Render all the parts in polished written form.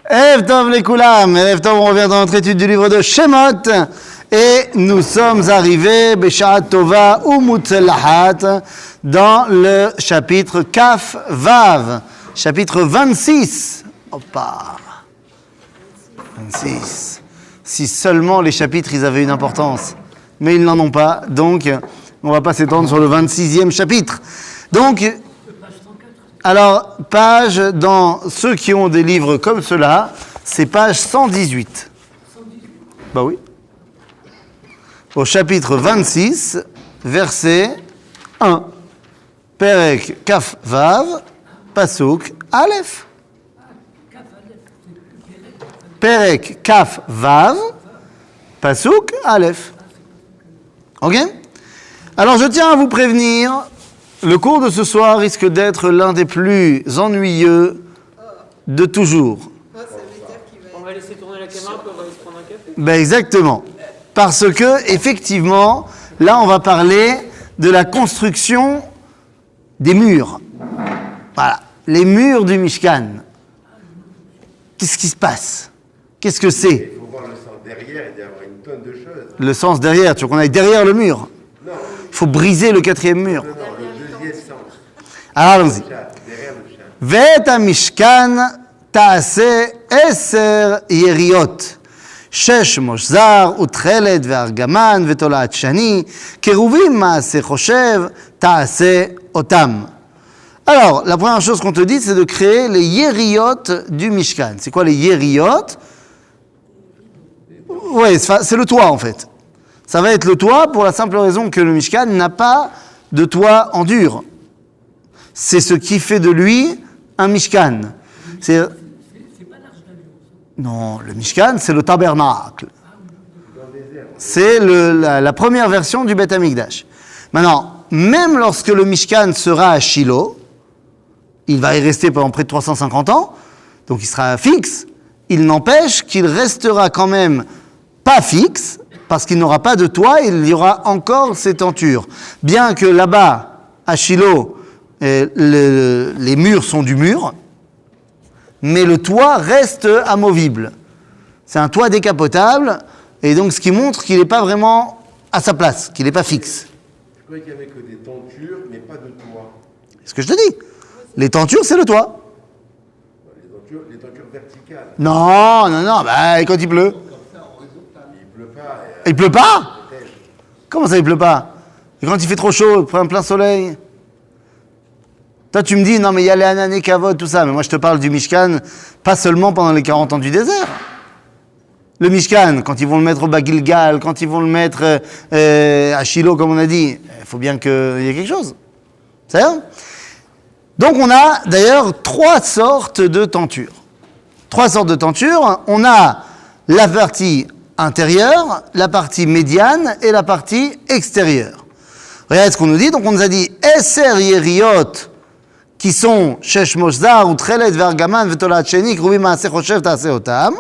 Erev Tov Lekulam, Erev Tov, on revient dans notre étude du livre de Shemot et nous sommes arrivés Beshat Tova Umutzelahat dans le chapitre Kaf Vav, chapitre 26. Opa 26. Si seulement les chapitres ils avaient une importance, mais ils n'en ont pas, donc on va pas s'étendre sur le 26e chapitre. Donc, alors, page, dans ceux qui ont des livres comme cela, c'est page 118. Bah oui. Au chapitre 26, verset 1. Perek Kaf Vav, Pasuk Aleph. Perek Kaf Vav, Pasuk Aleph. Ok? Alors, je tiens à vous prévenir. Le cours de ce soir risque d'être l'un des plus ennuyeux de toujours. On va laisser tourner la caméra, puis on va aller se prendre un café. Ben exactement. Parce que, effectivement, là, on va parler de la construction des murs. Voilà. Les murs du Mishkan. Qu'est-ce qui se passe? Qu'est-ce que c'est? Il faut voir le sens derrière et d'avoir une tonne de choses. Le sens derrière. Tu veux qu'on aille derrière le mur? Non. Il faut briser le quatrième mur. Non, le deuxième sens. Alors, allons-y. Derrière le chat. ואת המשכן תעשה 10 יריות, 6 מושזר ותכלת וארגמן ותולעת שני, קרובים מעשה חושב תעשה אותם. Alors, la première chose qu'on te dit, c'est de créer les yériotes du Mishkan. C'est quoi les yériotes? Oui, c'est le toit en fait. Ça va être le toit pour la simple raison que le Mishkan n'a pas de toit en dur. C'est ce qui fait de lui un Mishkan. C'est pas l'arche d'Alliance. Non, le Mishkan, c'est le tabernacle. C'est la première version du Beth Amikdash. Maintenant, même lorsque le Mishkan sera à Shiloh, il va y rester pendant près de 350 ans, donc il sera fixe, il n'empêche qu'il restera quand même pas fixe, parce qu'il n'aura pas de toit, il y aura encore ces tentures. Bien que là-bas, à Shiloh, les murs sont du mur, mais le toit reste amovible. C'est un toit décapotable, et donc ce qui montre qu'il n'est pas vraiment à sa place, qu'il n'est pas fixe. Je croyais qu'il n'y avait que des tentures, mais pas de toit. C'est ce que je te dis. Les tentures, c'est le toit. Les tentures verticales. Non, bah, quand il pleut. Il pleut pas. Il pleut pas? Comment ça, il pleut pas? Et quand il fait trop chaud, plein soleil? Toi, tu me dis, non, mais il y a les Anané Kavod, tout ça. Mais moi, je te parle du Mishkan, pas seulement pendant les 40 ans du désert. Le Mishkan, quand ils vont le mettre au Bagilgal, quand ils vont le mettre à Shiloh, comme on a dit, il faut bien qu'il y ait quelque chose. C'est ça? Donc, on a d'ailleurs 3 sortes de tentures. 3 sortes de tentures. On a la partie intérieure, la partie médiane et la partie extérieure. Regardez ce qu'on nous dit. Donc, on nous a dit « Eser yeriot » qui sont Shesh Moshzar, Utchelet, Vergaman, Vetolat Sheni, Kruvim Maaseh Choshev Taaseh Otam.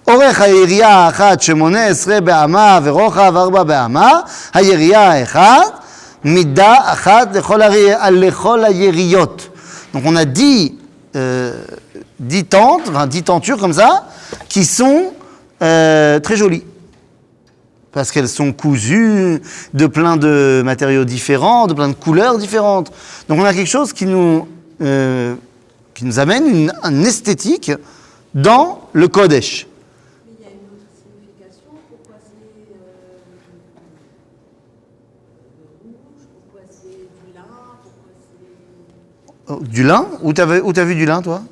Orech הירייה האחת 18 באמה ורוחב 4 באמה, הירייה האחת, מידה אחת לכל היריות. Donc on a 10 tentes, enfin 10 tentures comme ça, qui sont très jolies. Parce qu'elles sont cousues de plein de matériaux différents, de plein de couleurs différentes. Donc on a quelque chose qui nous amène une esthétique dans le Kodesh. Mais il y a une autre signification. Pourquoi c'est rouge? Pourquoi c'est du lin? Pourquoi c'est... Du lin? Où t'as vu du lin, toi? Il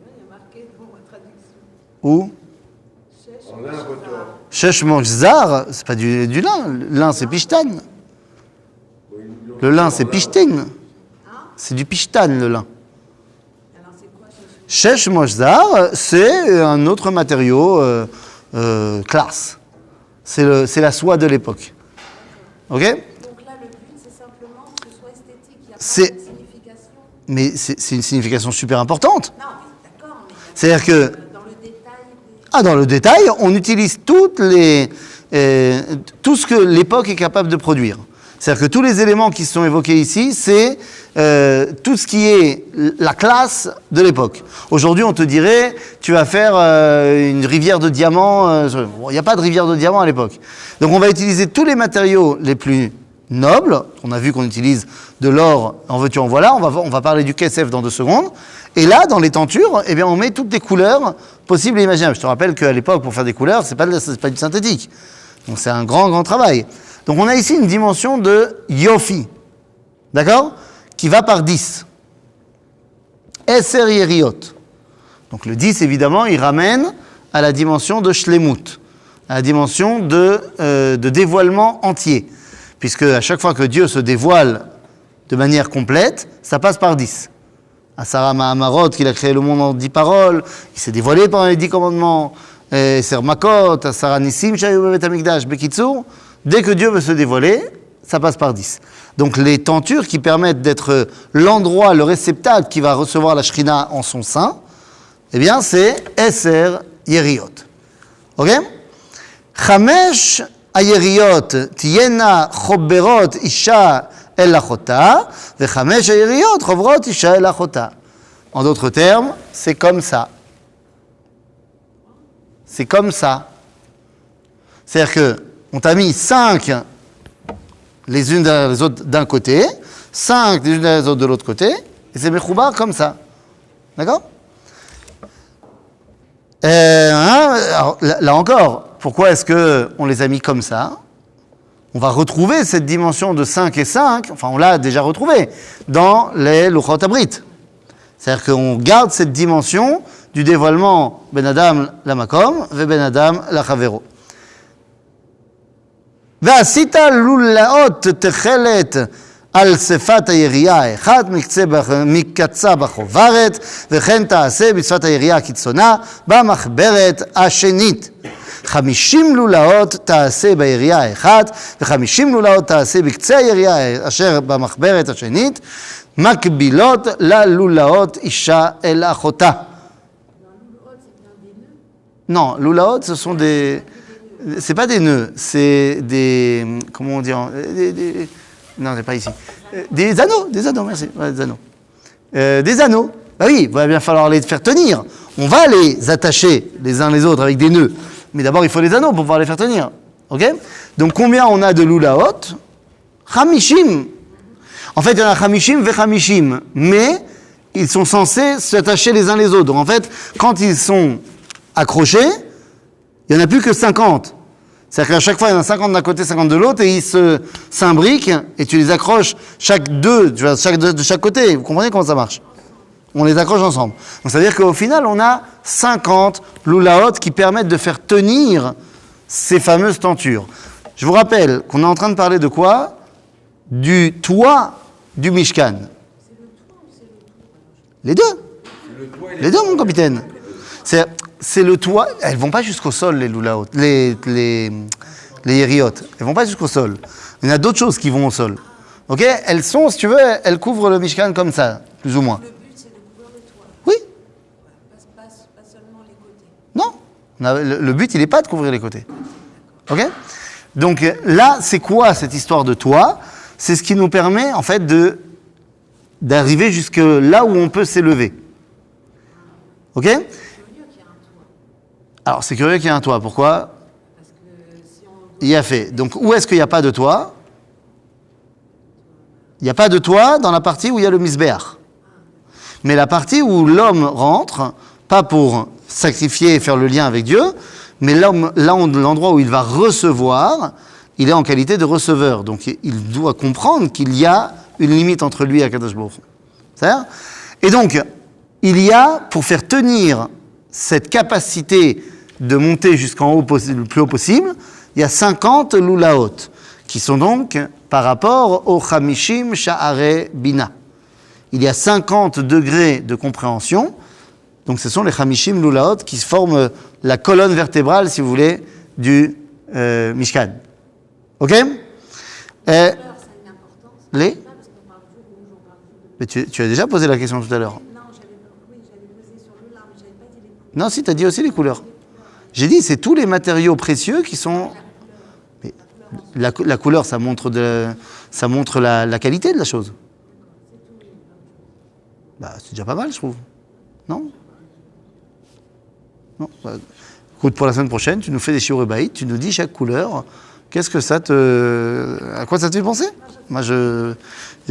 y a marqué dans ma traduction. Où? On a un retour. Shesh Moshzar, c'est pas du lin. Le lin, c'est Pishtan. Le lin, c'est Pishtin. C'est du Pishtan, le lin. Alors c'est quoi Shesh Moshzar, c'est un autre matériau classe. C'est la soie de l'époque. Ok? Donc là, le but, c'est simplement que ce soit esthétique. Il n'y a pas C'est- de signification. Mais c'est une signification super importante. Non, mais d'accord, mais C'est-à-dire que, dans le détail, dans le détail, on utilise tout ce que l'époque est capable de produire. C'est-à-dire que tous les éléments qui sont évoqués ici, c'est tout ce qui est la classe de l'époque. Aujourd'hui, on te dirait, tu vas faire une rivière de diamants. Il n'y a pas de rivière de diamants à l'époque. Donc on va utiliser tous les matériaux les plus nobles. On a vu qu'on utilise de l'or, en veux-tu, en voilà. On va parler du KSF dans 2 secondes. Et là, dans les tentures, eh bien, on met toutes les couleurs possibles et imaginables. Je te rappelle qu'à l'époque, pour faire des couleurs, c'est pas du synthétique. Donc c'est un grand travail. Donc on a ici une dimension de yofi, d'accord, qui va par 10. Eser yeriot. Donc le 10, évidemment, il ramène à la dimension de shlemut, à la dimension de dévoilement entier. Puisque à chaque fois que Dieu se dévoile de manière complète, ça passe par 10. À Sarah Mahamarot, qu'il a créé le monde en 10 paroles, il s'est dévoilé pendant les 10 commandements. Ser Makot, à Sarah Nissim, Shayu Bevet Hamikdash, Bekitsur. Dès que Dieu veut se dévoiler, ça passe par 10. Donc les tentures qui permettent d'être l'endroit, le réceptacle qui va recevoir la Shrina en son sein, eh bien c'est Eser Yeriot. Ok? Chamesh Ayeriot Tiena Choberot Isha El Achota, ve Chamesh Ayeriot Choberot Isha El Achota. En d'autres termes, c'est comme ça. C'est comme ça. C'est-à-dire que on t'a mis 5 les unes derrière les autres d'un côté, 5 les unes derrière les autres de l'autre côté, et c'est mechoubar comme ça. D'accord? Alors, là encore, pourquoi est-ce qu'on les a mis comme ça? On va retrouver cette dimension de 5 et 5, enfin on l'a déjà retrouvée, dans les Luchot Abrit. C'est-à-dire qu'on garde cette dimension du dévoilement Ben Adam la Makom, ve Ben Adam la Chavero. ועשית לולאות תכלת על שפת היריעה אחד מקצה בחוברת וכן תעשה בשפת היריעה הקיצונה במחברת השנית. 50 לולאות תעשה ביריעה האחת ו50 לולאות תעשה בקצה היריעה אשר במחברת השנית מקבילות ללולאות אישה אל אחותה. Non, lulaot, ce sont des... C'est pas des nœuds, c'est des... Comment on dit non, c'est pas ici. Des anneaux, merci. Ouais, des anneaux. Des anneaux. Bah oui, il va bien falloir les faire tenir. On va les attacher les uns les autres avec des nœuds. Mais d'abord, il faut les anneaux pour pouvoir les faire tenir. Ok? Donc, combien on a de lulaot? Chamishim. En fait, il y en a chamishim ve chamishim. Mais ils sont censés s'attacher les uns les autres. Donc, en fait, quand ils sont accrochés, il n'y en a plus que 50. C'est-à-dire qu'à chaque fois, il y en a 50 d'un côté, 50 de l'autre, et ils se s'imbriquent, et tu les accroches chaque deux, tu vois, de chaque côté. Vous comprenez comment ça marche? On les accroche ensemble. Donc, ça veut dire qu'au final, on a 50 lulaot qui permettent de faire tenir ces fameuses tentures. Je vous rappelle qu'on est en train de parler de quoi? Du toit du Mishkan. Les deux. Les deux, mon capitaine. C'est le toit. Elles vont pas jusqu'au sol, les lulaot, les yeriot. Elles vont pas jusqu'au sol. Il y en a d'autres choses qui vont au sol. Ok? Elles sont, si tu veux, elles couvrent le Mishkan comme ça, plus ou moins. Le but, c'est de couvrir le toit. Oui. Pas seulement les côtés. Non. Le but, il n'est pas de couvrir les côtés. Ok? Donc là, c'est quoi cette histoire de toit? C'est ce qui nous permet, en fait, d'arriver jusque là où on peut s'élever. Ok? Alors, c'est curieux qu'il y ait un toit. Pourquoi? Parce que si on... Il y a fait. Donc, où est-ce qu'il n'y a pas de toit? Il n'y a pas de toit dans la partie où il y a le misbéach. Mais la partie où l'homme rentre, pas pour sacrifier et faire le lien avec Dieu, mais l'endroit où il va recevoir, il est en qualité de receveur. Donc, il doit comprendre qu'il y a une limite entre lui et Akadosh Baruch Hu. C'est-à-dire? Et donc, il y a, pour faire tenir cette capacité de monter jusqu'en haut, le plus haut possible, il y a 50 lulaot, qui sont donc par rapport au chamishim sha'are bina. Il y a 50 degrés de compréhension, donc ce sont les chamishim lulaot qui forment la colonne vertébrale, si vous voulez, du Mishkan. Ok? Ça a une importance. Les? Pas parce qu'on parle jour rouge, on parle jour de... Mais tu as déjà posé la question tout à l'heure. Non, j'avais posé sur le lard, mais j'avais pas dit les couleurs. Non, si, tu as dit aussi les couleurs. J'ai dit, c'est tous les matériaux précieux qui sont... Mais la couleur, ça montre ça montre la qualité de la chose. Bah, c'est déjà pas mal, je trouve. Non? Non. Bah, écoute, pour la semaine prochaine, tu nous fais des shiur bayit, tu nous dis chaque couleur, qu'est-ce que à quoi ça te fait penser? Moi,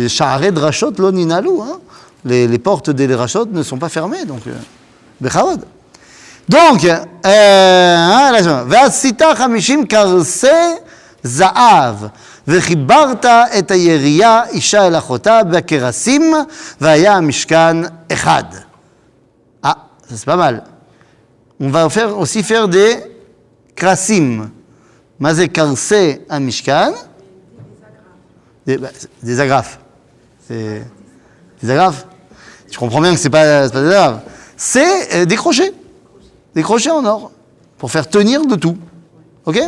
Sha'arei drashot lo ninalu, hein. Les portes des drashot ne sont pas fermées, donc, bechavod. Donc, Ve'asita 50 karsei za'av, vechibarta et hayeriya isha el achota b'kerasim, ve'haya mishkan echad. Ah, ça c'est pas mal. On va aussi faire des krasim. Mazé karsei à mishkan. Des agrafes. C'est des agrafes. Tu comprends bien que c'est pas des agrafes. C'est des crochets. Des crochets en or. Pour faire tenir de tout. Ok?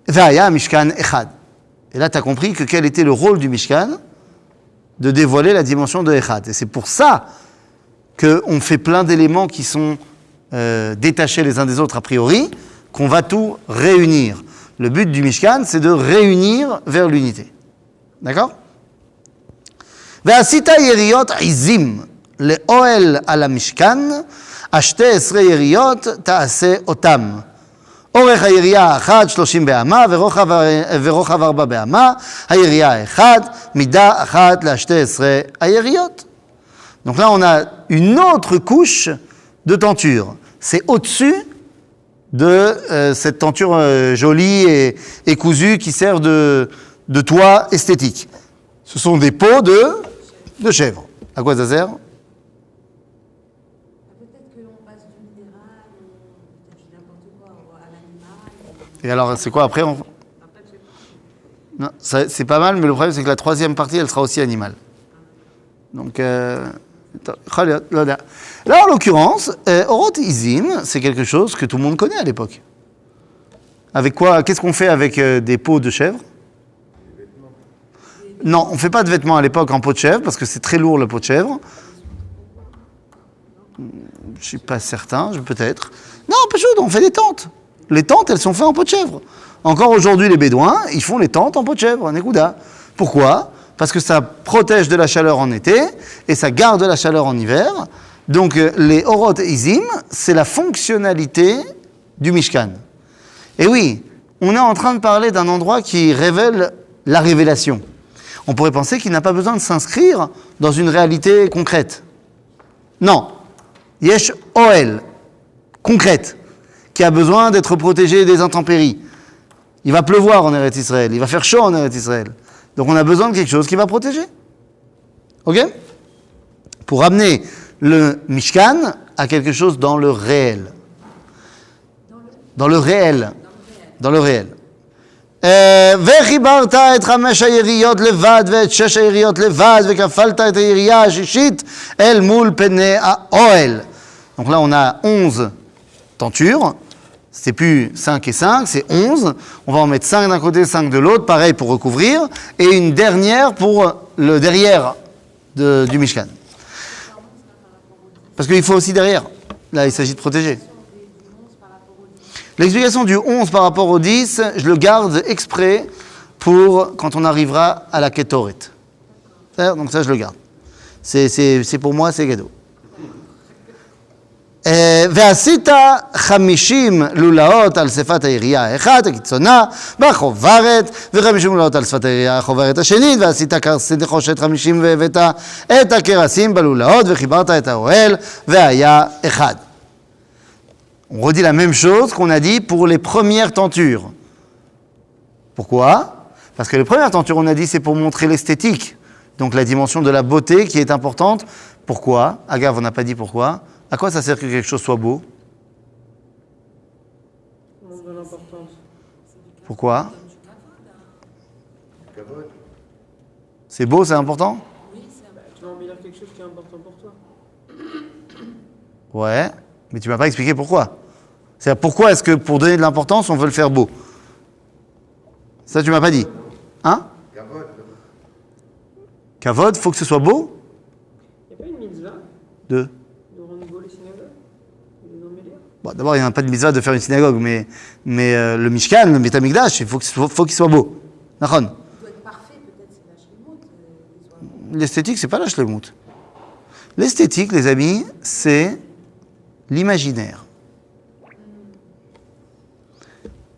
Vaya Mishkan Echad. Et là, tu as compris que quel était le rôle du Mishkan? De dévoiler la dimension de Echad. Et c'est pour ça qu'on fait plein d'éléments qui sont détachés les uns des autres a priori, qu'on va tout réunir. Le but du Mishkan, c'est de réunir vers l'unité. D'accord? Ve'asita yeriyot izim le'oel al mishkan ashte esre yeriyot ta'ase otam. אורך הירייה האחת 30 באמה ורוחב 4 באמה, הירייה האחת, מידה אחת ל-12 היריות. Donc là on a une autre couche de tenture. C'est au-dessus de cette tenture jolie et cousue qui sert de toit esthétique. Ce sont des peaux de chèvre. À quoi ça sert? Peut-être qu'on passe du minéral, peut-être n'importe quoi, à l'animal. Et alors, c'est quoi après Non, c'est pas mal, mais le problème, c'est que la troisième partie, elle sera aussi animale. Donc, là, en l'occurrence, Orot Izim, c'est quelque chose que tout le monde connaît à l'époque. Avec quoi? Qu'est-ce qu'on fait avec des peaux de chèvre? Non, on ne fait pas de vêtements à l'époque en peau de chèvre, parce que c'est très lourd, la peau de chèvre. Je ne suis pas certain, peut-être. Non, pas chaud, on fait des tentes. Les tentes, elles sont faites en peau de chèvre. Encore aujourd'hui, les Bédouins, ils font les tentes en peau de chèvre, en Nekouda. Pourquoi? Parce que ça protège de la chaleur en été et ça garde de la chaleur en hiver. Donc, les Orot Izim, c'est la fonctionnalité du Mishkan. Et oui, on est en train de parler d'un endroit qui révèle la révélation. On pourrait penser qu'il n'a pas besoin de s'inscrire dans une réalité concrète. Non. Yesh Oel, concrète, qui a besoin d'être protégé des intempéries. Il va pleuvoir en Eretz Israël, il va faire chaud en Eretz Israël. Donc on a besoin de quelque chose qui va protéger. Ok? Pour amener le Mishkan à quelque chose dans le réel. Dans le réel. Dans le réel. וחיברת את 5 היריות לבד ואת 6 היריות לבד וכפלת את הירייה השישית אל מול פני האוהל. Donc là on a 11 tentures, c'est plus 5 et 5, c'est 11. On va en mettre 5 d'un côté, 5 de l'autre, pareil pour recouvrir, et une dernière pour le derrière du Mishkan. Parce qu'il faut aussi derrière. Là il s'agit de protéger. L'explication du 11 par rapport au 10, je le garde exprès pour quand on arrivera à la Ketoret. Donc ça, je le garde. C'est pour moi, c'est cadeau. ועשית 50 לולאות על שפת הירייה האחת, הקיצונה, בחוברת, ו50 לולאות על שפת הירייה החוברת השנית, ועשית קרסי נחושת 50 והבאת את הקרסים בלולאות, וחיברת את האוהל, והיה אחד. On redit la même chose qu'on a dit pour les premières tentures. Pourquoi? Parce que les premières tentures, on a dit, c'est pour montrer l'esthétique. Donc la dimension de la beauté qui est importante. Pourquoi? Agave, on n'a pas dit pourquoi. À quoi ça sert que quelque chose soit beau? On donne l'importance. Pourquoi? C'est beau, c'est important? Tu vas embellir quelque chose qui est important pour toi. Ouais, mais tu m'as pas expliqué pourquoi. C'est-à-dire pourquoi est-ce que pour donner de l'importance, on veut le faire beau? Ça, tu m'as pas dit. Hein? Kavod, faut que ce soit beau? Il n'y a pas une mitzvah De rendre beau les synagogues? De embellir? Bon, d'abord, il n'y a pas de mitzvah de faire une synagogue, mais le Mishkan, le Beth Amikdash, il faut qu'il soit beau. Nachon. Il doit être parfait l'esthétique, c'est pas la shlemut. L'esthétique, les amis, c'est l'imaginaire.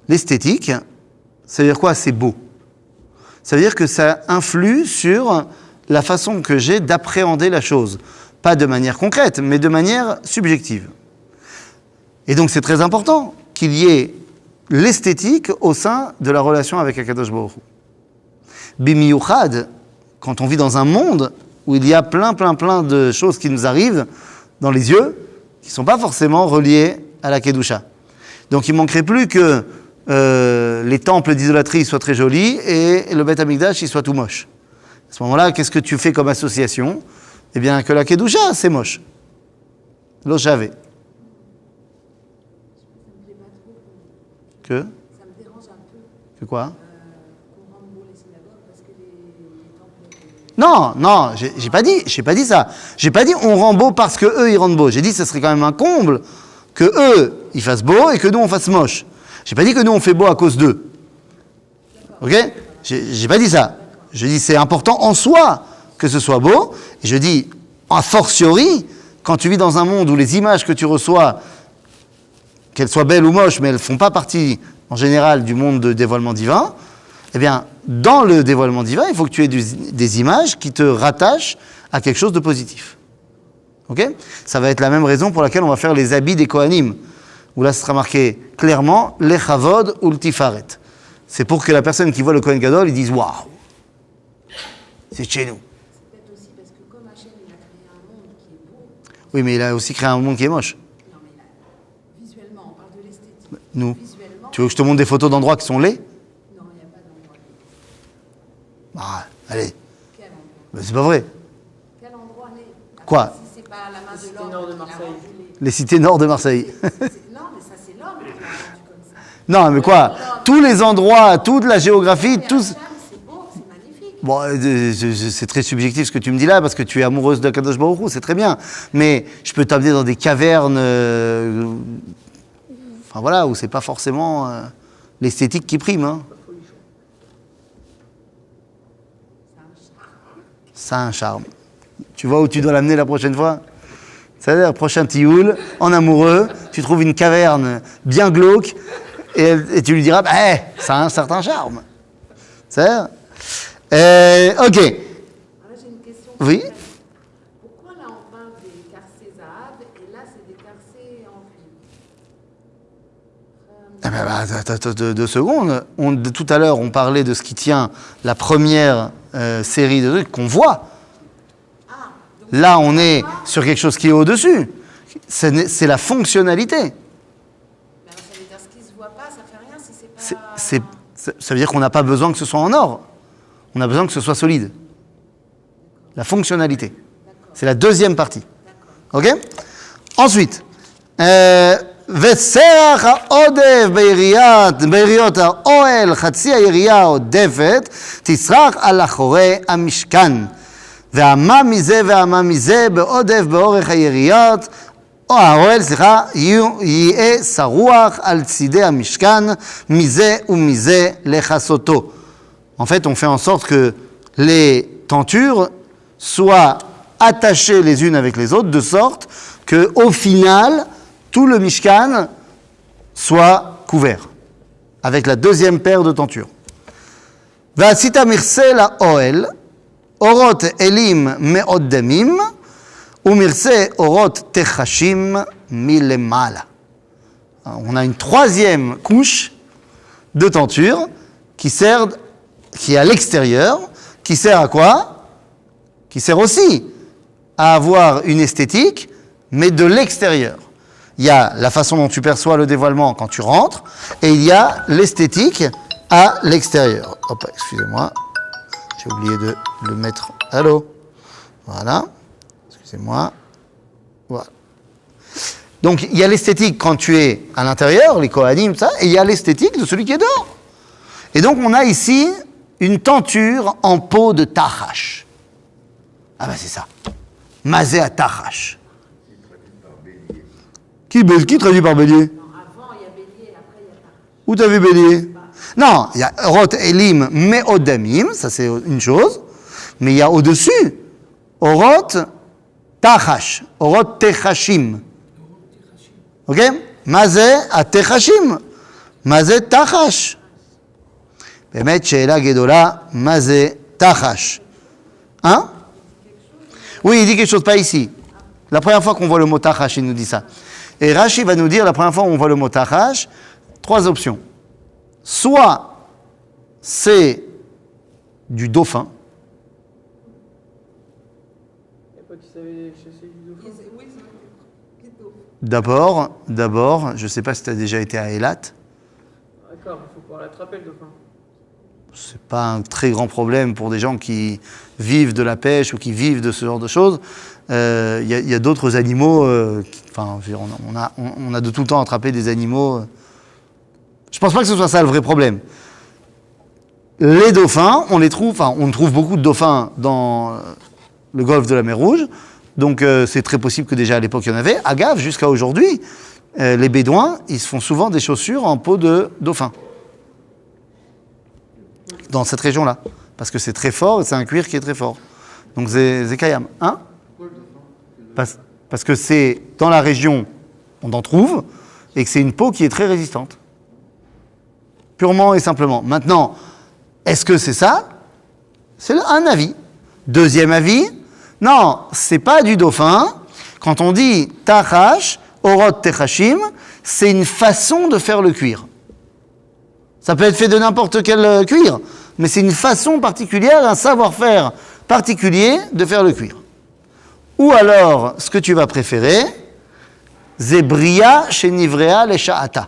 L'esthétique, ça veut dire quoi? C'est beau. Ça veut dire que ça influe sur la façon que j'ai d'appréhender la chose. Pas de manière concrète, mais de manière subjective. Et donc c'est très important qu'il y ait l'esthétique au sein de la relation avec Akadosh Baruch Hu. Bimiyuchad, quand on vit dans un monde où il y a plein de choses qui nous arrivent dans les yeux, qui ne sont pas forcément reliées à la Kedusha. Donc il ne manquerait plus que les temples d'idolâtrie soient très jolis et le Beth Amikdash il soit tout moche. À ce moment-là, qu'est-ce que tu fais comme association? Eh bien, que la Kedusha, c'est moche. Lo j'avais. Que? Ça me dérange un peu Que quoi? qu'on rende beau les synagogues parce que les temples... Non, j'ai pas dit ça. J'ai pas dit on rend beau parce que eux ils rendent beau. J'ai dit ce serait quand même un comble que eux ils fassent beau et que nous on fasse moche. J'ai pas dit que nous on fait beau à cause d'eux. Ok? J'ai pas dit ça. Je dis c'est important en soi que ce soit beau. Et je dis a fortiori quand tu vis dans un monde où les images que tu reçois, qu'elles soient belles ou moches, mais elles ne font pas partie, en général, du monde de dévoilement divin, eh bien, dans le dévoilement divin, il faut que tu aies des images qui te rattachent à quelque chose de positif. Ok? Ça va être la même raison pour laquelle on va faire les habits des Kohanim, où là, ce sera marqué clairement, l'echavod ou l'tifaret. C'est pour que la personne qui voit le Kohen Gadol, il dise « Waouh, c'est chez nous ». C'est peut-être aussi parce que comme Hachem il a créé un monde qui est beau, Oui, mais il a aussi créé un monde qui est moche. non mais là, visuellement, on parle de l'esthétique. Nous. Visuellement, Tu veux que je te montre des photos d'endroits qui sont laids? non, il n'y a pas d'endroit. Ah, allez, Quel endroit? ben, c'est pas vrai. Quel endroit n'est? Quoi? Si c'est pas la main de Cité l'homme nord de qui l'a Marseille. rendu Les cités nord de Marseille. Non, mais ça c'est l'homme qui l'a rendu comme ça. Non, mais quoi? Tous les endroits, toute la géographie, Et tous... Hachem, c'est beau, c'est magnifique. Bon, c'est très subjectif ce que tu me dis là, parce que tu es amoureuse de Kadosh Baruch Hu, c'est très bien. Mais je peux t'amener dans des cavernes, enfin voilà, où c'est pas forcément l'esthétique qui prime. Hein. Ça a un charme. Tu vois où tu dois l'amener la prochaine fois? C'est-à-dire, prochain tioul, en amoureux, tu trouves une caverne bien glauque, et tu lui diras, bah, ça a un certain charme. C'est-à-dire ok. Alors là, j'ai une question. Oui. Pourquoi là on parle des carcés Zahav et là c'est des carcés en cuivre? Ah ben, attends, 2 secondes. Tout à l'heure, on parlait de ce qui tient la première série de trucs qu'on voit. Là, on est sur quelque chose qui est au-dessus. C'est la fonctionnalité. Ben, ça veut dire ce qui se voit pas, ça fait rien si c'est pas... Ça veut dire qu'on n'a pas besoin que ce soit en or. On a besoin que ce soit solide. La fonctionnalité. C'est la deuxième partie. Ok? Ensuite, וסרח העודף ביריות האוהל, חצי הירייה העודפת, תסרח על אחורי המשכן. והמה מזה בעודף באורך היריות, או האוהל, יהיה שרוח על צידי המשכן, מזה ומזה לכסותו. En fait, on fait en sorte que les tentures soient attachées les unes avec les autres, de sorte qu'au final, tout le Mishkan soit couvert, avec la deuxième paire de tentures. ועשית מכסה לאוהל, אורות אלים מאוד דמים, ומכסה אורות תחשים מלמעלה. On a une troisième couche de tentures qui est à l'extérieur, qui sert à quoi? Qui sert aussi à avoir une esthétique, mais de l'extérieur. Il y a la façon dont tu perçois le dévoilement quand tu rentres, et il y a l'esthétique à l'extérieur. Hop, excusez-moi, j'ai oublié de le mettre. Allô? Voilà, excusez-moi. Voilà. Donc il y a l'esthétique quand tu es à l'intérieur, les Kohanim, ça, et il y a l'esthétique de celui qui est dehors. Et donc on a ici une tenture en peau de tachash. Ah ben c'est ça. Mazé à tachash. Qui traduit par bélier? Non, avant il y a bélier, après il y a pas. Où t'as vu bélier? Non, il y a rot elim meodamim, ça c'est une chose, mais il y a au-dessus Orot tachash. Orot techashim. Ok? Mazé à techashim. Mazé tachash. באמת שאלה גדולה, מה זה תחש? Hein? Oui, il dit quelque chose, pas ici. La première fois qu'on voit le mot tachash, il nous dit ça. Et Rashi va nous dire, la première fois où on voit le mot tachash, 3 options. Soit c'est du dauphin. Il n'y a pas qui savait chasser du dauphin. Oui, c'est plutôt. D'abord, je ne sais pas si tu as déjà été à Eilat. D'accord, il faut pouvoir l'attraper le dauphin. C'est pas un très grand problème pour des gens qui vivent de la pêche ou qui vivent de ce genre de choses. Il y a d'autres animaux. On a de tout le temps attrapé des animaux. Je pense pas que ce soit ça le vrai problème. Les dauphins, on trouve beaucoup de dauphins dans le golfe de la mer Rouge. Donc c'est très possible que déjà à l'époque il y en avait. À Gave, jusqu'à aujourd'hui, les Bédouins, ils se font souvent des chaussures en peau de dauphin. Dans cette région-là. Parce que c'est très fort et c'est un cuir qui est très fort. Donc c'est Kayam. Hein? Parce que c'est dans la région, on en trouve, et que c'est une peau qui est très résistante. Purement et simplement. Maintenant, est-ce que c'est ça? C'est un avis. Deuxième avis, non, c'est pas du dauphin. Quand on dit tachash, orot techashim, c'est une façon de faire le cuir. Ça peut être fait de n'importe quel cuir, mais c'est une façon particulière, un savoir-faire particulier de faire le cuir. Ou alors, ce que tu vas préférer, Zebria Shenivrea Leshaata.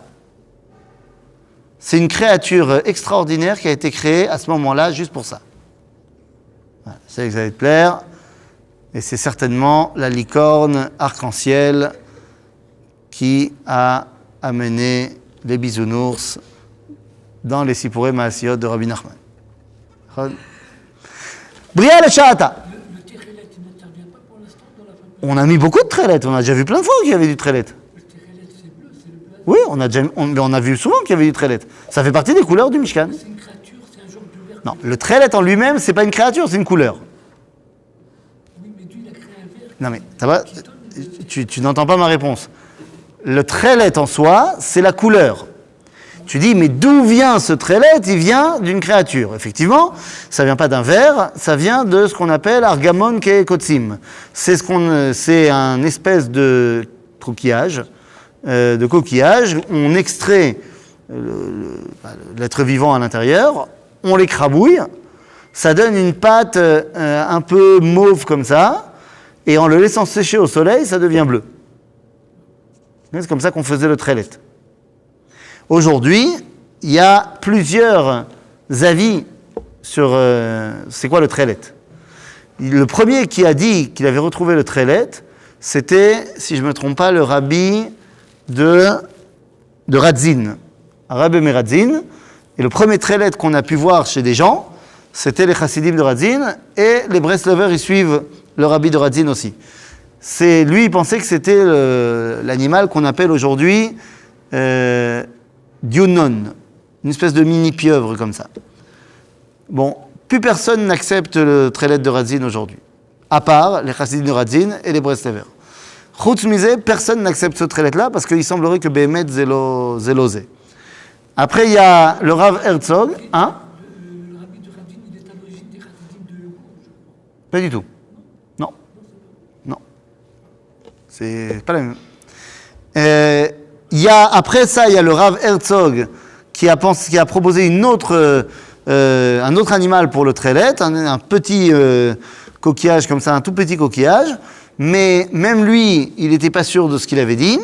C'est une créature extraordinaire qui a été créée à ce moment-là, juste pour ça. Voilà, je sais que ça va te plaire. Et c'est certainement la licorne arc-en-ciel qui a amené les bisounours dans les Sipurei Maasiyot de Rabbi Nachman. Bria Leshaata. Le térélet, il n'intervient pas pour l'instant dans la fabrication. On a mis beaucoup de trélettes. On a déjà vu plein de fois qu'il y avait du trélette. Le térélet, c'est bleu, c'est le blason. Oui, on a vu souvent qu'il y avait du trélette. Ça fait partie des couleurs du Mishkan. C'est une créature, c'est un genre de verre. Non, le trélette en lui-même, c'est pas une créature, c'est une couleur. Oui, mais Dieu, il a créé un verre. Non mais, ça va, tu n'entends pas ma réponse. Le trélette en soi, c'est la couleur. Tu dis, mais d'où vient ce trélette? Il vient d'une créature. Effectivement, ça vient pas d'un verre, ça vient de ce qu'on appelle argamon keekotsim. C'est un espèce de coquillage. On extrait l'être vivant à l'intérieur, on l'écrabouille, ça donne une pâte un peu mauve comme ça, et en le laissant sécher au soleil, ça devient bleu. C'est comme ça qu'on faisait le trélette. Aujourd'hui, il y a plusieurs avis sur c'est quoi le trélette. Le premier qui a dit qu'il avait retrouvé le trélette, c'était, si je ne me trompe pas, le rabbi de Radzin, Rabbi Meradzin. Et le premier trélette qu'on a pu voir chez des gens, c'était les chassidim de Radzin, et les Breslovers, ils suivent le rabbi de Radzin aussi. Lui, il pensait que c'était l'animal qu'on appelle aujourd'hui Dionon, une espèce de mini-pieuvre comme ça. Bon, plus personne n'accepte le trélette de Radzin aujourd'hui, à part les chassidim de Radzin et les Breslovers. Chutz misé, personne n'accepte ce trélette-là parce qu'il semblerait que Behemet zélosé. Après, il y a le Rav Herzog. Hein? Le rabbi de Radin, il est à l'origine des chassidim de Gour, je crois. Pas du tout. Non. Non. C'est pas la même. Après ça, il y a le Rav Herzog qui a proposé un autre animal pour le trélette, un petit coquillage comme ça, un tout petit coquillage. Mais même lui, il n'était pas sûr de ce qu'il avait dit.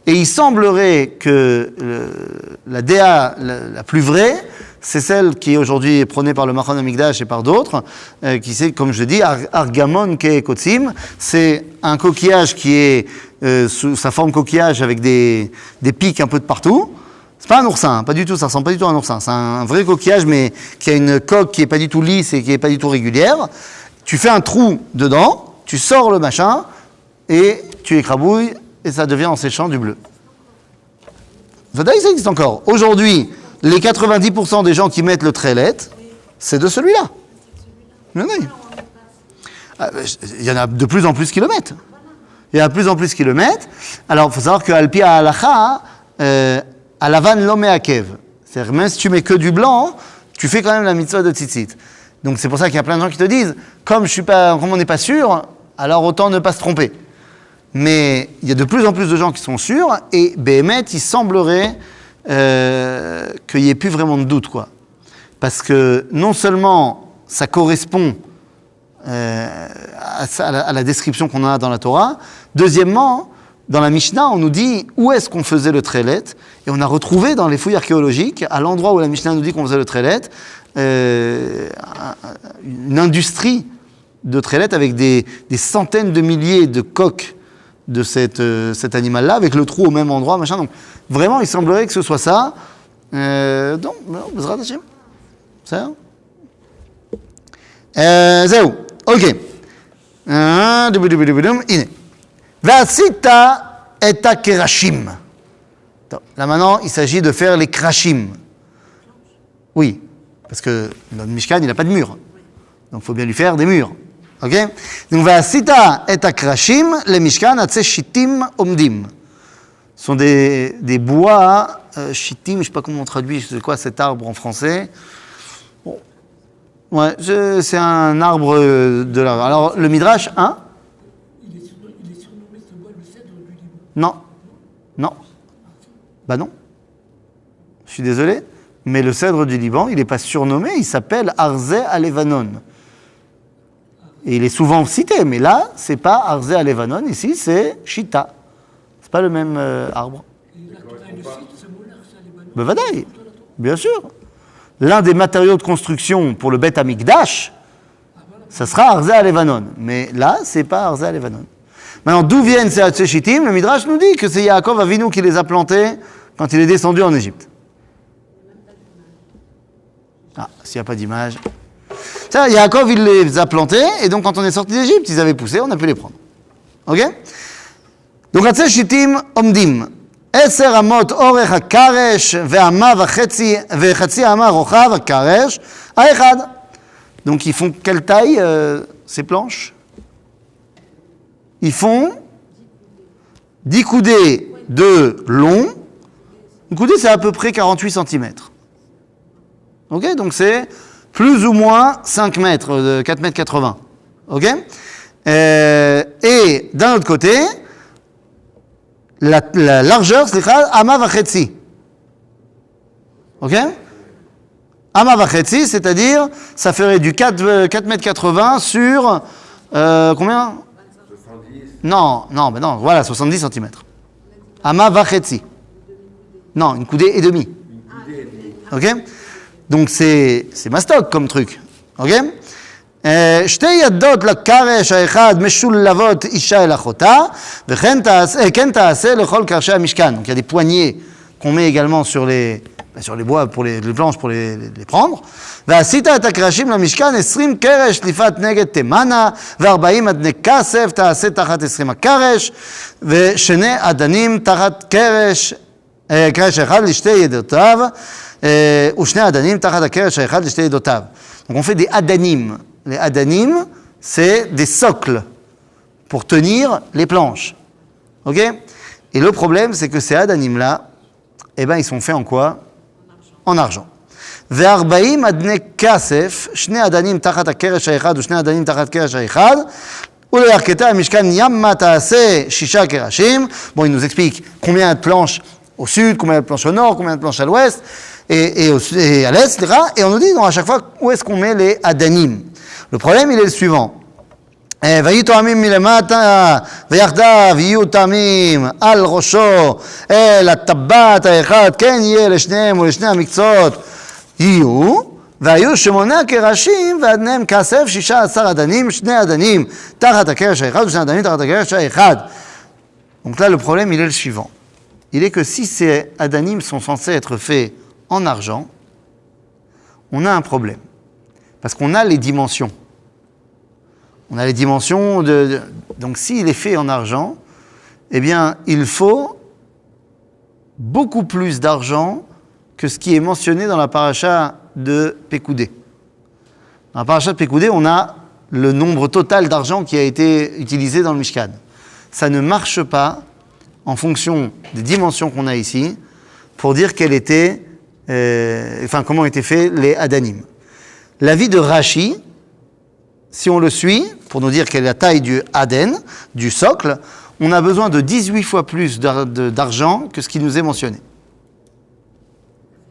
Et il semblerait que la déa la plus vraie, c'est celle qui aujourd'hui est prônée par le Machon Hamikdash et par d'autres, qui c'est, comme je dis, Argamon Keekotsim. C'est un coquillage qui est sous sa forme coquillage avec des pics un peu de partout. C'est pas un oursin, hein, pas du tout, ça ressemble pas du tout à un oursin. C'est un vrai coquillage, mais qui a une coque qui est pas du tout lisse et qui est pas du tout régulière. Tu fais un trou dedans, tu sors le machin, et tu écrabouilles, et ça devient en séchant du bleu. Ça existe encore. Aujourd'hui, les 90% des gens qui mettent le trélette, c'est de celui-là. Oui. Il y en a de plus en plus qui le mettent. Il y en a de plus en plus qui le mettent. Alors, il faut savoir que Alpi à Halacha, Alavan l'homme akev. C'est-à-dire, même si tu mets que du blanc, tu fais quand même la mitzvah de tzitzit. Donc, c'est pour ça qu'il y a plein de gens qui te disent, comme on n'est pas sûr, alors autant ne pas se tromper. Mais il y a de plus en plus de gens qui sont sûrs, et Béhémet, il semblerait qu'il n'y ait plus vraiment de doute, quoi. Parce que non seulement ça correspond à la description qu'on a dans la Torah, deuxièmement, dans la Mishnah, on nous dit où est-ce qu'on faisait le trélet, et on a retrouvé dans les fouilles archéologiques, à l'endroit où la Mishnah nous dit qu'on faisait le trélet, une industrie de trélet avec des centaines de milliers de coques de cet animal-là, avec le trou au même endroit, machin. Donc, vraiment, il semblerait que ce soit ça. Donc, Bezrat Hashem. Ça זהו, אוקיי. הנה. ועשית את הקרשים. טוב, là maintenant, il s'agit de faire les krashim. Oui, parce que dans le Mishkan, il n'a pas de mur. Donc, il faut bien lui faire des murs. Ok? Donc, ועשית את הקרשים למשכן עצי שיטים עומדים. Ce sont des bois, shitim, je ne sais pas comment on traduit, c'est quoi cet arbre en français. Bon. Ouais, c'est un arbre de l'arbre. Alors, le Midrash, hein? Il est surnommé ce bois le cèdre du Liban. Non. Non. Bah non. Je suis désolé, mais le cèdre du Liban, il n'est pas surnommé, il s'appelle Arzé Alevanon. Et il est souvent cité, mais là, c'est pas Arzé Alevanon, ici, c'est Shita. C'est pas le même arbre. Et là, tu le cite, ce mot-là, ça, les Liban. Ben vadaï, bien sûr. L'un des matériaux de construction pour le Beth Amikdash, ça sera Arzé Alevanon. Mais là, c'est pas Arzé Alevanon. Maintenant, d'où viennent ces Hatséchitim? Le Midrash nous dit que c'est Yaakov Avinu qui les a plantés quand il est descendu en Égypte. Ah, s'il n'y a pas d'image. Ça, Yaakov, il les a plantés, et donc quand on est sorti d'Égypte, ils avaient poussé, on a pu les prendre. Ok? Donc, Hatséchitim Omdim. 10 אמות אורך הקרש ואמה וחצי אמה רוחב הקרש האחד. Donc ils font quelle taille ces planches? Ils font 10 coudées de long. Une coudée c'est à peu près 48 cm. Ok, donc c'est plus ou moins 5 mètres, 4 mètres 80. Ok, et d'un autre côté, la largeur, c'est Ama Vachetzi. Ok? Ama Vachetzi, c'est-à-dire, ça ferait du 4 mètres 80 sur, combien? 70. Non, voilà, 70 cm. Ama Vachetzi. Non, une coudée et demie. Une coudée et demie. Ok? Donc c'est mastoc comme truc. Ok? שתי ידות לקרש האחד משולבות אישה אל אחותה, וכן תעשה לכל קרשי המשכן. Donc il y a des poignées qu'on met également sur les bois, pour les planches pour les prendre. ועשית את הקרשים למשכן 20 קרש שליפת נגד תימנה, ו40 אדני כסף תעשה תחת 20 הקרש, ושני אדנים תחת קרש אחד לשתי ידותיו, ושני אדנים תחת הקרש האחד לשתי ידותיו. Donc on fait des adanim. Les adanim, c'est des socles pour tenir les planches. Ok? Et le problème, c'est que ces adanim-là, eh ben, ils sont faits en quoi? En argent. ו-40 אדני כסף, שני אדנים תחת הקרש האחד ושני אדנים תחת קרש האחד, ולהרכתה המשכן ימה תעשה 6 קרשים. Bon, il nous explique combien de planches au sud, combien de planches au nord, combien de planches à l'ouest, et à l'est, etc. Et on nous dit, donc, à chaque fois, où est-ce qu'on met les adanim? Le problème, il est le suivant. ויהיו תואמים מלמטה, ויחדיו יהיו תואמים על ראשו, אל הטבעת האחד, כן יהיה לשניהם ולשני המקצועות יהיו, והיו 8 קרשים, ואדניהם כסף 16 אדנים, 2 אדנים תחת הקרש האחד, ו2 אדנים תחת הקרש האחד. Donc là, le problème, il est le suivant. Il est que si ces adanim sont censés être faits en argent, on a un problème. Parce qu'on a les dimensions. On a les dimensions donc s'il est fait en argent, eh bien, il faut beaucoup plus d'argent que ce qui est mentionné dans la paracha de Pécoudé. Dans la paracha de Pécoudé, on a le nombre total d'argent qui a été utilisé dans le Mishkan. Ça ne marche pas en fonction des dimensions qu'on a ici pour dire quelle était, comment étaient faits les Adanim. L'avis de Rashi, si on le suit, pour nous dire quelle est la taille du Aden, du socle, on a besoin de 18 fois plus d'argent que ce qui nous est mentionné.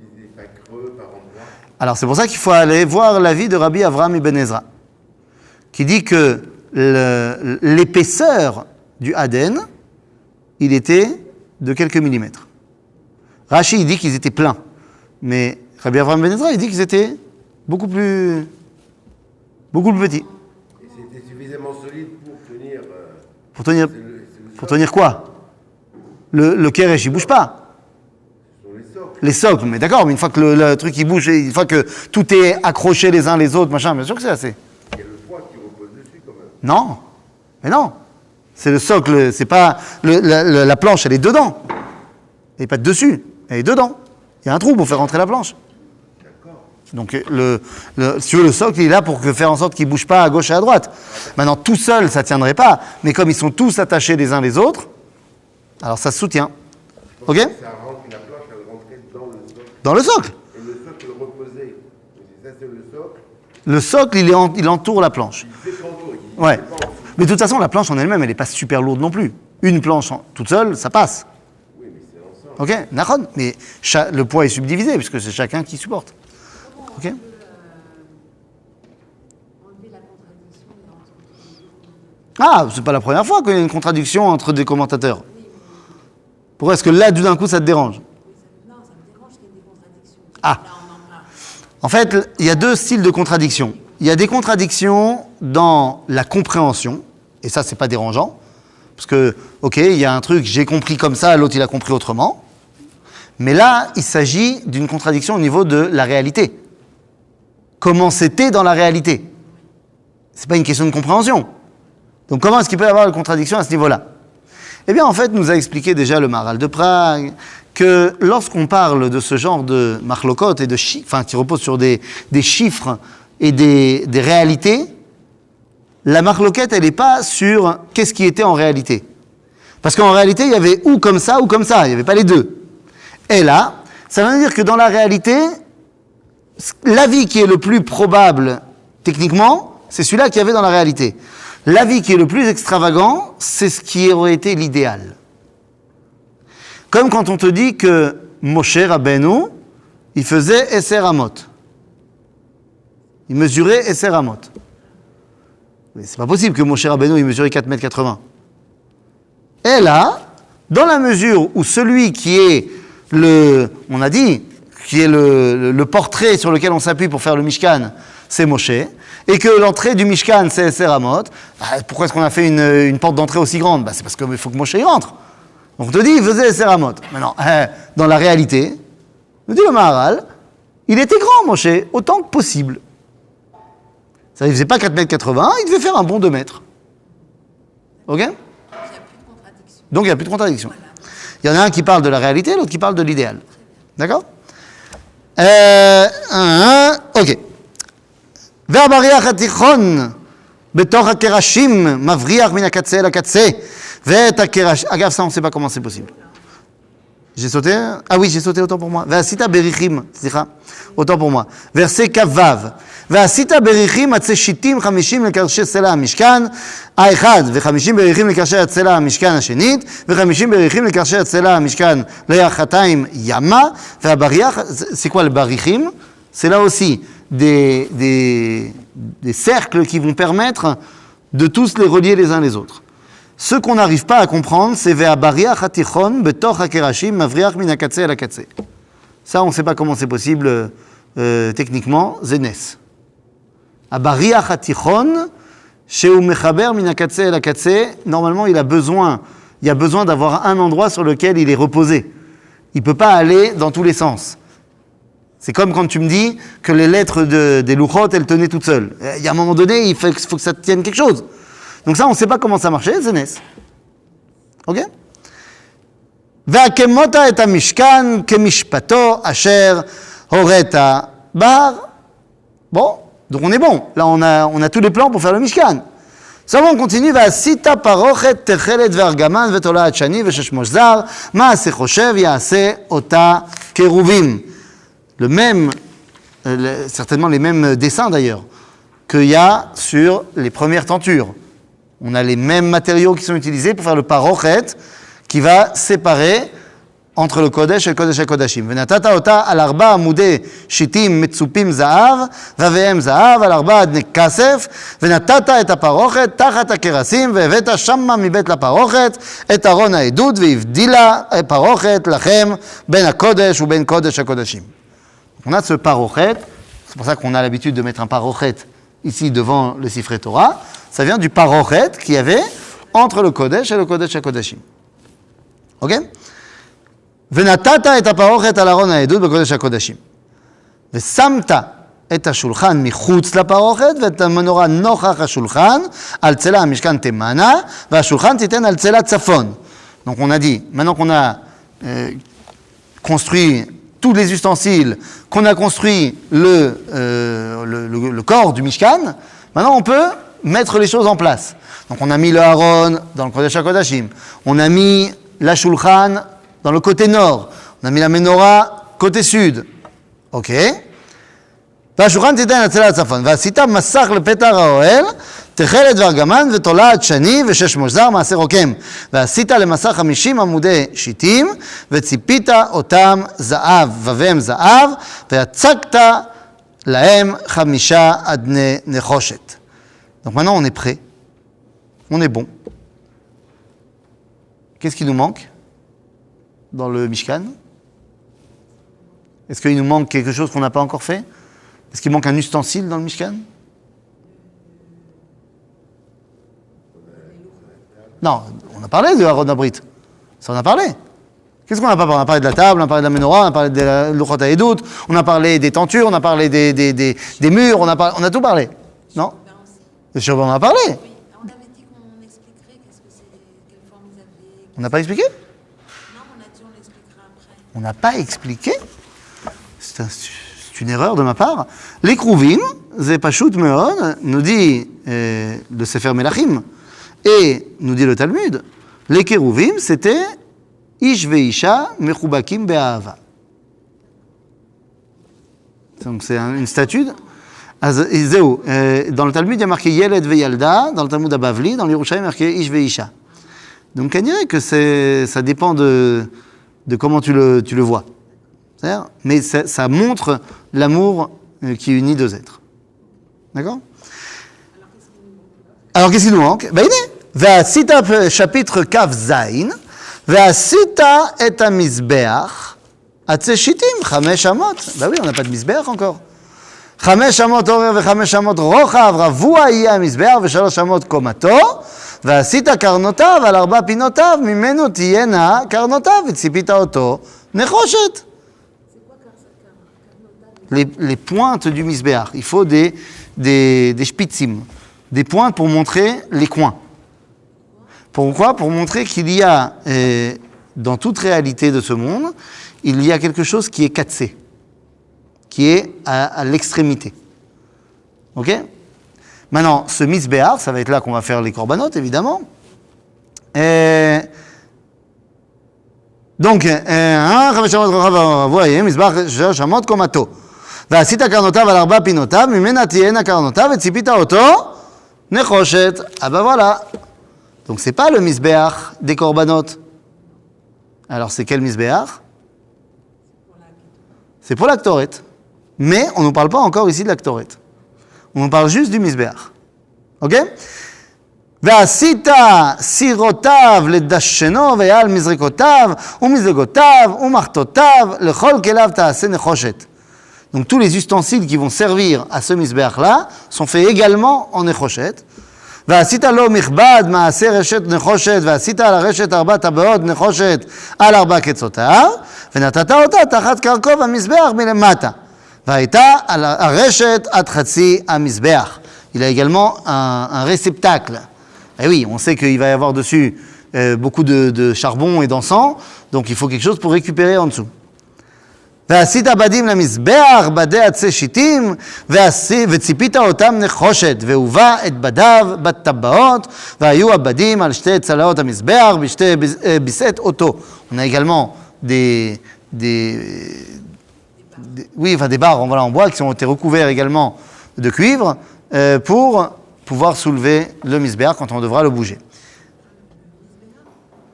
Il n'est pas creux par endroit. Alors c'est pour ça qu'il faut aller voir l'avis de Rabbi Avraham ibn Ezra, qui dit que l'épaisseur du Aden, il était de quelques millimètres. Rashi, il dit qu'ils étaient pleins, mais Rabbi Avraham ibn Ezra, il dit qu'ils étaient beaucoup plus petits. Et c'était suffisamment solide pour tenir. Pour tenir quoi? Le Keresh, il bouge pas. Ce sont les socles. Les socles, mais d'accord, mais une fois que le truc il bouge, une fois que tout est accroché les uns les autres, machin, bien sûr que c'est assez. Il y a le poids qui repose dessus quand même. Non, mais non. C'est le socle, c'est pas... la planche, elle est dedans. Elle n'est pas dessus, elle est dedans. Il y a un trou pour faire rentrer la planche. D'accord. Donc, si tu veux, le socle, il est là pour faire en sorte qu'il ne bouge pas à gauche et à droite. Maintenant, tout seul, ça ne tiendrait pas. Mais comme ils sont tous attachés les uns les autres, alors ça se soutient. Ok? Ça rentre, la planche, elle rentrait dans le socle. Dans le socle. Et le socle reposait. Ça, c'est le socle. Le socle, il entoure la planche. Il fait contour. Ouais. Mais de toute façon, la planche en elle-même, elle n'est pas super lourde non plus. Une planche toute seule, ça passe. Oui, mais c'est l'ensemble. Ok? Nahon. Mais le poids est subdivisé, puisque c'est chacun qui supporte. Ok? Enlever la contradiction entre Ah, c'est pas la première fois qu'il y a une contradiction entre des commentateurs. Pourquoi est-ce que là, tout d'un coup, ça te dérange? Non, ça me dérange qu'il y ait des contradictions. Ah. Là, on en parle. En fait, il y a deux styles de contradiction. Il y a des contradictions dans la compréhension, et ça, c'est pas dérangeant, parce que, ok, il y a un truc, j'ai compris comme ça, l'autre, il a compris autrement. Mais là, il s'agit d'une contradiction au niveau de la réalité. Comment c'était dans la réalité? C'est pas une question de compréhension. Donc, comment est-ce qu'il peut y avoir une contradiction à ce niveau-là? Eh bien, en fait, nous a expliqué déjà le Maharal de Prague que lorsqu'on parle de ce genre de marlokot et de chiffres, qui repose sur des chiffres et des réalités, la marloquette, elle n'est pas sur qu'est-ce qui était en réalité. Parce qu'en réalité, il y avait ou comme ça, il n'y avait pas les deux. Et là, ça veut dire que dans la réalité, l'avis qui est le plus probable, techniquement, c'est celui-là qu'il y avait dans la réalité. L'avis qui est le plus extravagant, c'est ce qui aurait été l'idéal. Comme quand on te dit que Moshe Rabbeinu, il faisait Esser Amot. Il mesurait Esser Amot. Mais c'est pas possible que Moshe Rabbeinu, il mesurait 4,80 m. Et là, dans la mesure où celui qui est on a dit, qui est le portrait sur lequel on s'appuie pour faire le Mishkan, c'est Moshe, et que l'entrée du Mishkan, c'est Esser Amot, pourquoi est-ce qu'on a fait une porte d'entrée aussi grande? C'est parce qu'il faut que Moshe y rentre. Donc on te dit, il faisait Esser Amot. Maintenant, dans la réalité, nous dit le Maharal, il était grand, Moshe, autant que possible. Ça, il faisait pas 4,80 m, il devait faire un bon 2 mètres. Ok? Donc il n'y a plus de contradiction. Il y en a un qui parle de la réalité, l'autre qui parle de l'idéal. D'accord? Ok. והבריח התיכון בתוך הקרשים מבריח מן הקצה אל הקצה ואת הקרש... אגב, ça on ne sait pas comment c'est possible. J'ai sauté? Ah oui, j'ai sauté, autant pour moi. ועשית בריחים, סליחה, autant pour moi. verset כ"ו. ועשית בריחים עצי שיטים 50 לקרשי סלע המשכן האחד, ו50 בריחים לקרשי הצלע המשכן השנית, ו50 בריחים לקרשי הצלע המשכן ליחתיים ימה, והבריח, c'est quoi le barichim? C'est là aussi des cercles qui vont permettre de tous les relier les uns les autres. Ce qu'on n'arrive pas à comprendre, c'est ve'abariach hatichon betoch hakerashim mavriach min hakatse el hakatse. Ça, on ne sait pas comment c'est possible techniquement. Zenes. Abariach hatichon sheu mechaber min hakatse el hakatse. Normalement, il y a besoin d'avoir un endroit sur lequel il est reposé. Il peut pas aller dans tous les sens. C'est comme quand tu me dis que les lettres des louchot, elles tenaient toutes seules. Il y a un moment donné, il faut que ça tienne quelque chose. Donc ça, on ne sait pas comment ça marchait, c'est Nes. Ok? והקמות את המשכן כמשפטו אשר הורית בהר. Bon, Donc on est bon. Là, on a tous les plans pour faire le Mishkan. Seulement, on continue. V'asita parochet techelet ve'argaman ve'tolat shani ve'shesh mozar ma'aseh choshev ya'aseh ota keruvim. Le même, certainement les mêmes dessins d'ailleurs, qu'il y a sur les premières tentures. On a les mêmes matériaux qui sont utilisés pour faire le parochet qui va séparer entre le Kodesh et le Kodesh HaKodashim. Venatata ota al arba amudei shitim metzupim za'av, vavehem za'av, al arba adne kasef, venatata et aparochet tachat hakerasim, ve'eveta shamma mibet laparochet, et aron ha'edut, ve'ivdila parochet lachem ben HaKodesh ou ben Kodesh HaKodashim. On a ce parochet, c'est pour ça qu'on a l'habitude de mettre un parochet ici devant le Sifrei Torah, ça vient du parochet qu'il y avait entre le Kodesh et le Kodesh HaKodashim. Ok? ונתת את הפרוכת על ארון העדות בקודש הקודשים. ושמת את השולחן מחוץ לפרוכת ואת המנורה נוכח השולחן על צלע המשכן תימנה, והשולחן תיתן על צלע צפון. Donc on a dit, maintenant qu'on a construit tous les ustensiles, qu'on a construit le corps du Mishkan, maintenant on peut mettre les choses en place. Donc on a mis le Aaron dans le Kodesh HaKodashim, on a mis la Shulchan dans le côté nord, on a mis la menorah côté sud. Ok. והשולחן תיתן הצלע הצפון, ועשית מסך לפתח האוהל, תכלת וארגמן ותולעת שני ושש מוזר מעשה רוקם. ועשית למסך 50 עמודי שיטים, וציפית אותם זהב, ובהם זהב, ויצקת להם 5 אדני נחושת. Donc maintenant on est prêt, on est bon. Qu'est-ce qui nous manque dans le Mishkan? Est-ce qu'il nous manque quelque chose qu'on n'a pas encore fait? Est-ce qu'il manque un ustensile dans le Mishkan? Non, on a parlé de Aaron Abrit. Ça, on a parlé. Qu'est-ce qu'on n'a pas parlé? On a parlé de la table, on a parlé de la menorah, on a parlé de la Luchot HaEdut, on a parlé des tentures, on a parlé des murs, on a tout parlé. Non? Le Shurba, on a parlé. Oui, on avait dit qu'on expliquerait qu'est-ce que c'est, quelle forme ils avaient. On n'a pas expliqué? Non, on a dit on l'expliquera après. On n'a pas expliqué? C'est une erreur de ma part. Les Kruvim, c'est Pashut Meod, nous dit le Sefer Melachim, et nous dit le Talmud, les Kéruvim, c'était Ish ve'isha mechubakim be'ahava. Donc c'est une statue. Dans le Talmud, il y a marqué Yeled ve'yalda, dans le Talmud Abavli, dans l'Yerushalayim, il y a marqué Ish ve'isha. Donc on dirait que ça dépend de comment tu le vois. C'est-à-dire, mais ça montre l'amour qui unit deux êtres. D'accord? Alors qu'est-ce qui nous manque? Ben, Ve'asita chapitre Kav Zain, Ve'asita et ha-mizbeach, Atzeshitim, 5 amot. Ben oui, on n'a pas de mizbeach encore. 5 amot orer ו5 amot rochav, ravua yeh ha-mizbeach, ו3 amot komato, ועשית קרנותיו על 4 פינותיו, ממנו תהיינה קרנותיו, וציפית אותו נחושת. Les pointes du misbéach. Il faut des spitzim, des pointes pour montrer les coins. Pourquoi? Pour montrer qu'il y a, dans toute réalité de ce monde, il y a quelque chose qui est katsé, qui est à l'extrémité. Ok? Maintenant, ce misbéach, ça va être là qu'on va faire les korbanot, évidemment. Donc, 5 אמות רוחב ורבוע יהיה מזבח 3 אמות קומתו. ועשית קרנותיו על 4 פינותיו, ממנה תהיינה קרנותיו, וציפית אותו נחושת. Ah ben voilà. Donc c'est pas le misbéach des korbanot. Alors c'est quel misbéach? C'est pour la Ktoret. Mais on ne nous parle pas encore ici de la Ktoret. On nous parle juste du misbéach. Ok? ועשית סירותיו לדשנו ויעל מזרקותיו ומזלגותיו ומחתותיו לכל כליו תעשה נחושת. Donc tous les ustensiles qui vont servir à ce misbéach-là sont faits également en נחושת. ועשית לו מכבד מעשה רשת נחושת ועשית על הרשת 4 טבעות נחושת על 4 קצותיו ונתת אותה תחת קרקוב המזבח מלמטה. והייתה על הרשת עד חצי המזבח. Il a également un réceptacle. Et oui, on sait qu'il va y avoir dessus beaucoup de charbon et d'encens, donc il faut quelque chose pour récupérer en dessous. ועשית בדים למזבח, בדי עצי שיטים, וציפית אותם נחושת, והובא את בדיו בטבעות, והיו הבדים על שתי צלעות המזבח, בשתי ביסט אותו. On a également des barres en bois qui ont été recouverts également de cuivre pour pouvoir soulever le misbéach quand on devra le bouger.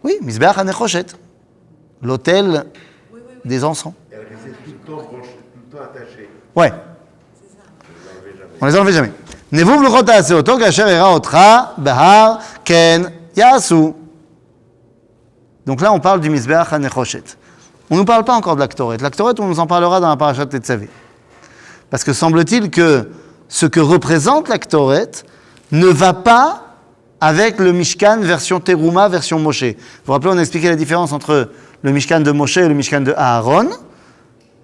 Oui, misbéach הנכושת, l'autel des encens. Elle restait tout le temps branchée, tout le temps attachée. Ouais. On les enlevait jamais. נבוב לוחות תעשה אותו כאשר הראה אותך בהר כן יעשו. Donc là, on parle du misbéach הנכושת. On ne nous parle pas encore de l'Aktoret. L'Aktoret, on nous en parlera dans la parashat Tetzavé. Parce que semble-t-il que ce que représente l'Aktoret ne va pas avec le Mishkan version Teruma, version Moshe. Vous vous rappelez, on a expliqué la différence entre le Mishkan de Moshe et le Mishkan de Aaron.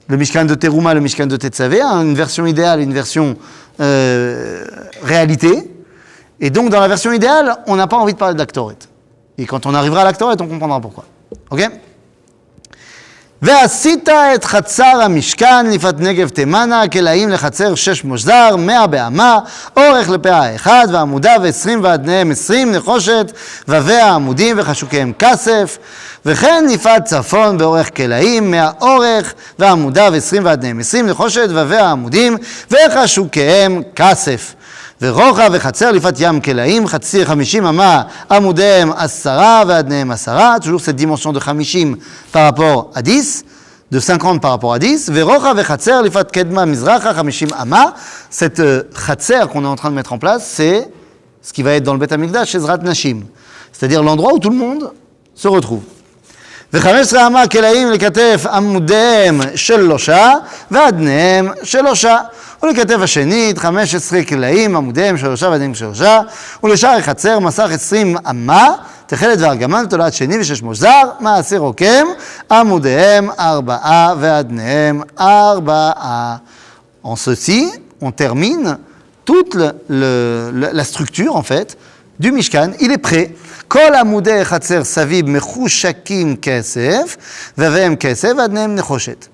Le Mishkan de Teruma, le Mishkan de Tetzavé, une version idéale et une version réalité. Et donc, dans la version idéale, on n'a pas envie de parler de l'Aktoret. Et quand on arrivera à l'Aktoret, on comprendra pourquoi. Ok? ועשית את חצר המשכן לפת נגב תימנה, כלאים לחצר 6 מושזר, 100 באמה, אורך לפאה 1, ועמודיו 20 ועדניהם 20 נחושת, והעמודים וחשוקיהם כסף, וכן נפת צפון באורך כלאים, 100 אורך, ועמודיו 20 ועדניהם 20 נחושת, והעמודים וחשוקיהם כסף. ורוחב וחצר לפת ים כלאים, 50 אמה, עמודיהם 10 ועדניהם 10, toujours cette dimension de 50 par rapport à 10, de 50 par rapport à 10, ורוחב וחצר לפת קדמה מזרחה, 50 אמה, cette חצר qu'on est en train de mettre en place, c'est ce qui va être dans le Beth Amikdash, chez Zrat Nashim, c'est-à-dire l'endroit où tout le monde se retrouve. ו-15 אמה כלאים לכתף עמודיהם 3 ועדניהם 3. ולכתף השנית 15 כלאים, עמודיהם 3 ועדניהם 3, ולשאר החצר מסך 20 אמה, תכלת וארגמן, תולעת שני ו6 מושזר, מעשה רוקם, עמודיהם 4 ועדניהם 4. En ceci, on termine toute la structure, en fait, du Mishkan. Il est prêt. כל עמודי החצר סביב מחושקים כסף, ובהם כסף ועדניהם נחושת.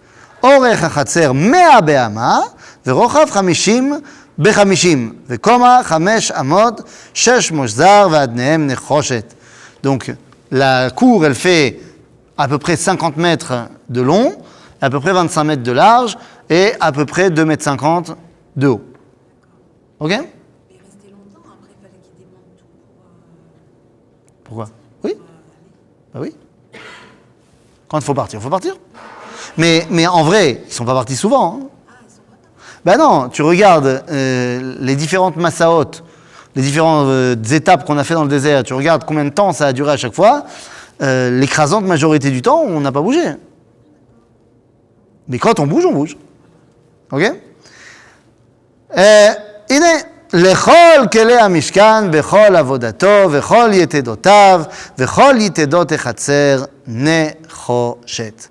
אורך החצר 100 באמה, ורוחב 50 ב-50, וקומה 5 אמות, 6 מושזר ועדניהם נחושת. Donc, la cour, elle fait à peu près 50 mètres de long, à peu près 25 mètres de large, et à peu près 2,50 mètres de haut. Ok? Mais rester longtemps, après, il fallait qu'ils démontent tout pour... Pourquoi? Oui. Bah oui. Quand il faut partir. Mais en vrai, ils ne sont pas partis souvent. Hein. Ben non, tu regardes les différentes massaot, les différentes étapes qu'on a fait dans le désert, tu regardes combien de temps ça a duré à chaque fois, l'écrasante majorité du temps, on n'a pas bougé. Mais quand on bouge. Ok? הנה, לכל כלי המשכן בכל עבודתו וכל יתדותיו וכל יתדות החצר נחושת.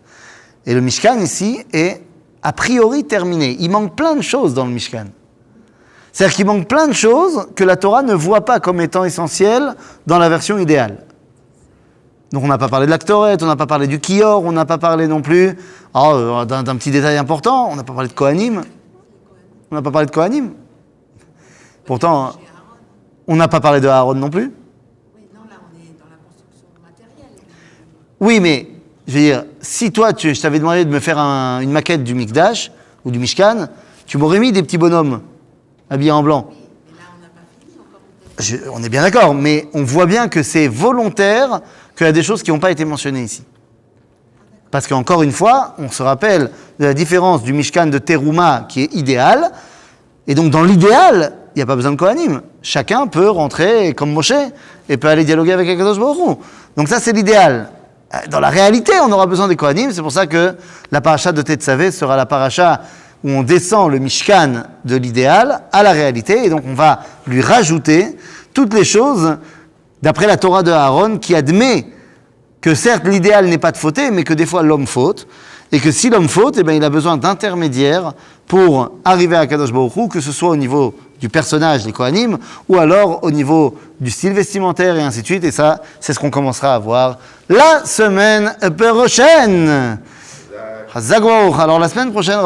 Et le Mishkan ici est a priori terminé. Il manque plein de choses dans le Mishkan. C'est-à-dire qu'il manque plein de choses que la Torah ne voit pas comme étant essentielles dans la version idéale. Donc on n'a pas parlé de l'Aktoret, on n'a pas parlé du Kior, on n'a pas parlé non plus d'un petit détail important, on n'a pas parlé de Kohanim. Pourtant, on n'a pas parlé de Aaron non plus. Oui, non, là, on est dans la construction matérielle. Oui, mais, je veux dire, si toi, je t'avais demandé de me faire une maquette du Mikdash, ou du Mishkan, tu m'aurais mis des petits bonhommes, habillés en blanc. Oui, mais là, on n'a pas fini encore. On est bien d'accord, mais on voit bien que c'est volontaire qu'il y a des choses qui n'ont pas été mentionnées ici. Parce qu'encore une fois, on se rappelle de la différence du Mishkan de Teruma, qui est idéal, et donc dans l'idéal, il n'y a pas besoin de Kohanim. Chacun peut rentrer comme Moshe et peut aller dialoguer avec Akadosh Baruch Hu. Donc ça, c'est l'idéal. Dans la réalité, on aura besoin des Kohanim. C'est pour ça que la paracha de Tetzavé sera la paracha où on descend le Mishkan de l'idéal à la réalité. Et donc, on va lui rajouter toutes les choses d'après la Torah de Aaron qui admet que certes, l'idéal n'est pas de fauter, mais que des fois, l'homme faute. Et que si l'homme faute, eh bien, il a besoin d'intermédiaires pour arriver à Kadosh Baruch Hu, que ce soit au niveau du personnage, les Kohanim, ou alors au niveau du style vestimentaire et ainsi de suite. Et ça, c'est ce qu'on commencera à voir la semaine prochaine. Chazak Baruch. Alors la semaine prochaine,